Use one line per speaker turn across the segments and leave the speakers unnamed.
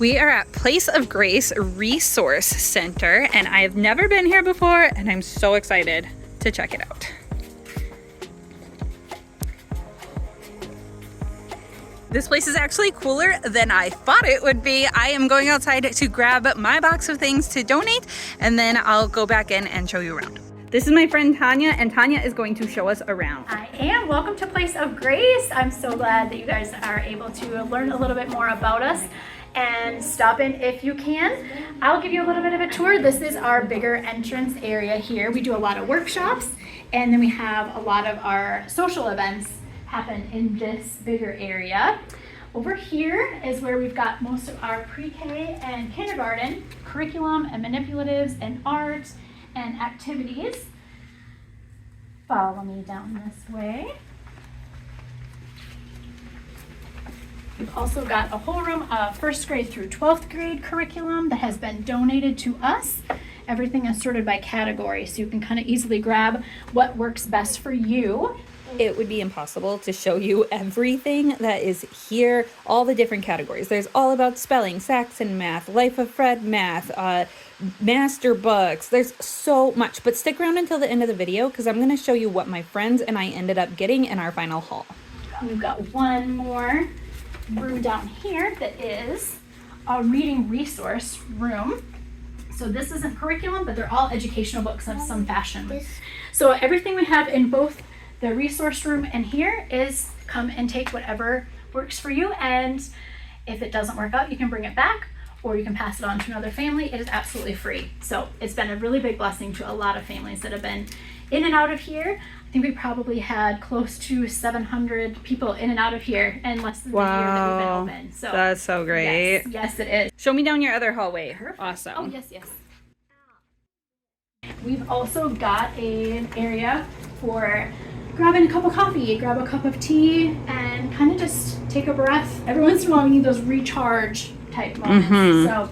We are at Place of Grace Resource Center, and I have never been here before, and I'm so excited to check it out. This place is actually cooler than I thought it would be. I am going outside to grab my box of things to donate, and then I'll go back in and show you around. This is my friend Tonya, and Tonya is going to show us around.
I am. Welcome to Place of Grace. I'm so glad that you guys are able to learn a little bit more about us and stop in if you can. I'll give you a little bit of a tour. This is our bigger entrance area here. We do a lot of workshops, and then we have a lot of our social events happen in this bigger area. Over here is where we've got most of our pre-K and kindergarten curriculum and manipulatives and art and activities. Follow me down this way. We've also got a whole room of 1st grade through 12th grade curriculum that has been donated to us. Everything is sorted by category, so you can kind of easily grab what works best for you.
It would be impossible to show you everything that is here, all the different categories. There's all about spelling, Saxon math, Life of Fred math, master books. There's so much, but stick around until the end of the video because I'm going to show you what my friends and I ended up getting in our final haul.
We've got one more room down here that is a reading resource room. So this isn't curriculum, but they're all educational books of some fashion. So everything we have in both the resource room and here is come and take whatever works for you, and if it doesn't work out, you can bring it back or you can pass it on to another family. It is absolutely free. So it's been a really big blessing to a lot of families that have been in and out of here. I think we probably had close to 700 people in and out of here in less than the year that we've been open. So
that's so great.
Yes, it is.
Show me down your other hallway.
Perfect.
Awesome.
Oh, yes. We've also got an area for grabbing a cup of coffee, grab a cup of tea, and kind of just take a breath. Every once in a while, we need those recharge type moments. So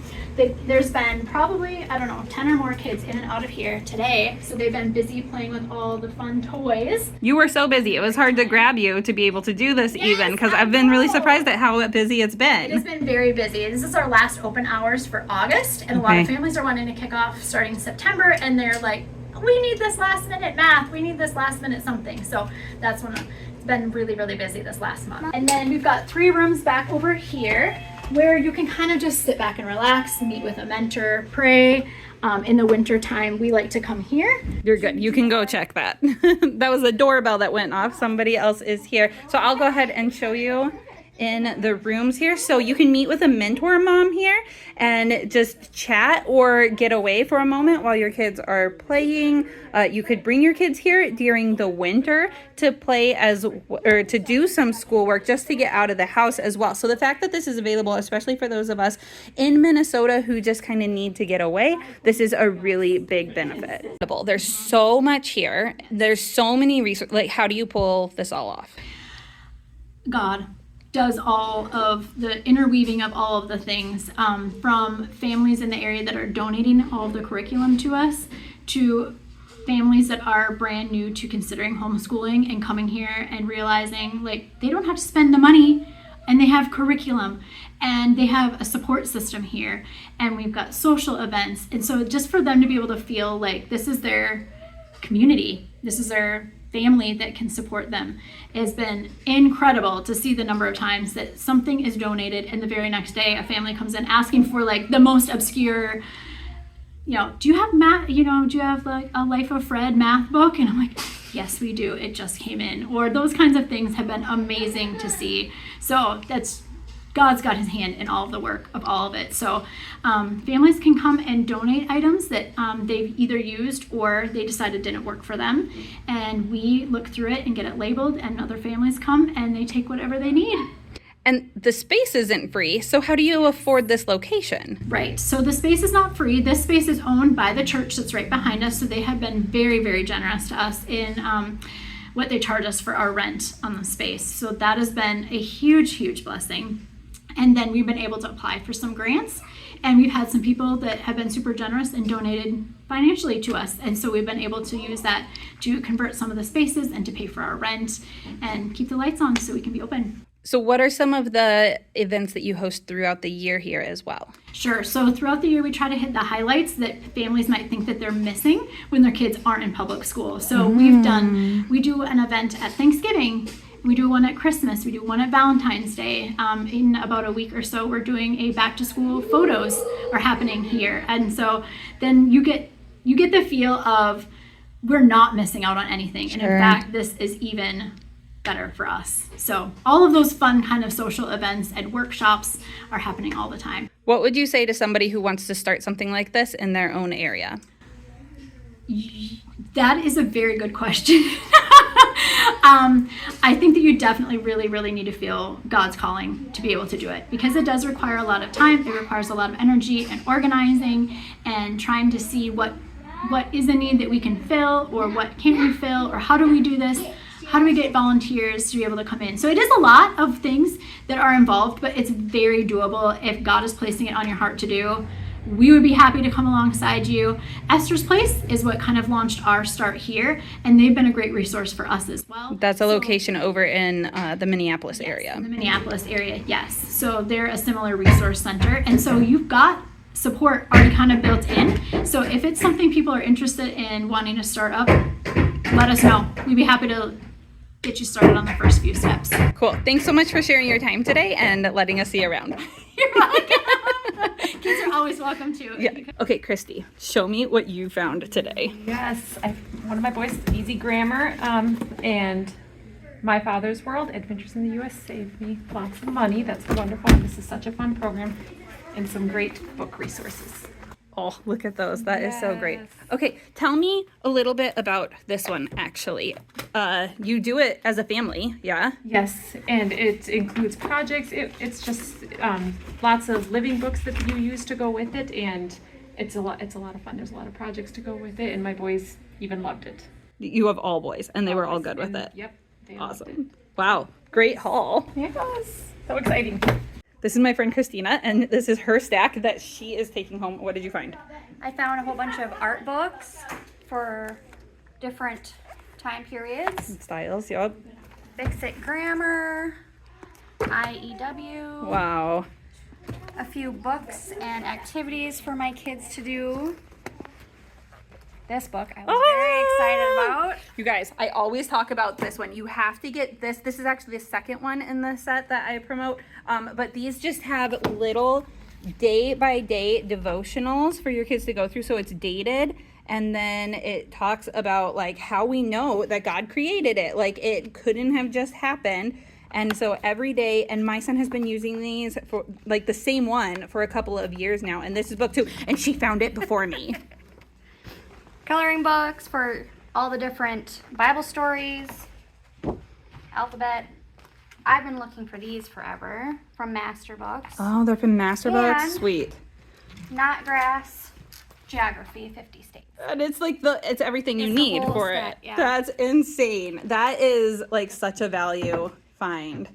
there's been probably, 10 or more kids in and out of here today. So they've been busy playing with all the fun toys.
You were so busy. It was hard to grab you to be able to do this even because I've been really surprised at how busy it's been.
It has been very busy. This is our last open hours for August, and a lot of families are wanting to kick off starting September, and they're like, we need this last minute math, we need this last minute something. So that's when it's been really, really busy this last month. And then we've got 3 rooms back over here where you can kind of just sit back and relax, meet with a mentor, pray. In the winter time, we like to come here.
You're good. You can go check that. That was the doorbell that went off. Somebody else is here. So I'll go ahead and show you in the rooms here. So you can meet with a mentor mom here and just chat or get away for a moment while your kids are playing. You could bring your kids here during the winter to play or to do some schoolwork just to get out of the house as well. So the fact that this is available, especially for those of us in Minnesota who just kind of need to get away, this is a really big benefit. There's so much here. There's so many resources. Like, how do you pull this all off?
God does all of the interweaving of all of the things, from families in the area that are donating all of the curriculum to us to families that are brand new to considering homeschooling and coming here and realizing like they don't have to spend the money and they have curriculum and they have a support system here and we've got social events. And so just for them to be able to feel like this is their community, this is their family that can support them, has been incredible to see the number of times that something is donated and the very next day a family comes in asking for like the most obscure, do you have math, do you have like a Life of Fred math book? And I'm like, yes, we do. It just came in. Or those kinds of things have been amazing to see. So God's got his hand in all of the work of all of it. So families can come and donate items that they've either used or they decided didn't work for them. And we look through it and get it labeled, and other families come and they take whatever they need.
And the space isn't free, so how do you afford this location?
Right, so the space is not free. This space is owned by the church that's right behind us, so they have been very, very generous to us in what they charge us for our rent on the space. So that has been a huge, huge blessing. And then we've been able to apply for some grants, and we've had some people that have been super generous and donated financially to us. And so we've been able to use that to convert some of the spaces and to pay for our rent and keep the lights on so we can be open.
So what are some of the events that you host throughout the year here as well?
Sure. So throughout the year, we try to hit the highlights that families might think that they're missing when their kids aren't in public school. So we do an event at Thanksgiving. We do one at Christmas. We do one at Valentine's Day. In about a week or so, we're doing a back to school photos are happening here. And so then you get the feel of we're not missing out on anything.
Sure.
And in fact, this is even better for us. So all of those fun kind of social events and workshops are happening all the time.
What would you say to somebody who wants to start something like this in their own area?
That is a very good question. I think that you definitely really need to feel God's calling to be able to do it, because it does require a lot of time. It requires a lot of energy and organizing and trying to see what is a need that we can fill, or what can't we fill, or how do we do this? How do we get volunteers to be able to come in? So it is a lot of things that are involved, but it's very doable if God is placing it on your heart to do. We would be happy to come alongside you. Esther's Place is what kind of launched our start here, and they've been a great resource for us as well.
That's a location over in the Minneapolis area.
In the Minneapolis area, yes. So they're a similar resource center, and so you've got support already kind of built in. So if it's something people are interested in wanting to start up, let us know. We'd be happy to get you started on the first few steps.
Cool. Thanks so much for sharing your time today and letting us see you around.
You're welcome. Kids are always welcome to.
Yeah. Okay, Christy, show me what you found today.
Yes, one of my boys, easy grammar, and My Father's World, Adventures in the U.S. saved me lots of money. That's wonderful. This is such a fun program, and some great book resources.
Oh, look at those. That is so great.
Yes.
Okay, tell me a little bit about this one, actually. You do it as a family, yeah?
Yes, and it includes projects. It's just lots of living books that you use to go with it, and it's a lot of fun. There's a lot of projects to go with it, and my boys even loved it.
You have all boys, and they were all good with it.
Yep. They loved it.
Awesome. Wow, great haul.
Yes, so exciting.
This is my friend Christina, and this is her stack that she is taking home. What did you find?
I found a whole bunch of art books for different time periods.
Styles, yep.
Fix-It Grammar, IEW.
Wow.
A few books and activities for my kids to do. This book I was very excited about.
You guys, I always talk about this one. You have to get this. This is actually the second one in the set that I promote. But these just have little day-by-day devotionals for your kids to go through. So it's dated, and then it talks about like how we know that God created it. Like it couldn't have just happened. And so every day, and my son has been using these for like the same one for a couple of years now. And this is book 2, and she found it before me.
Coloring books for all the different Bible stories, alphabet. I've been looking for these forever from Master Books.
Oh, they're from Master Books?
And
Sweet.
Knot Grass, Geography, 50 States.
And it's like it's everything you
It's the
need
whole
for
set,
it.
yeah.
That's insane. That is like such a value find.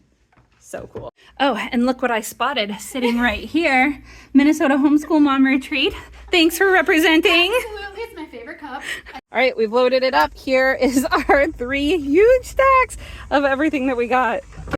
So cool. Oh, and look what I spotted sitting right here. Minnesota Homeschool Mom Retreat. Thanks for representing.
Absolutely, it's my favorite cup.
All right, we've loaded it up. Here is our 3 huge stacks of everything that we got.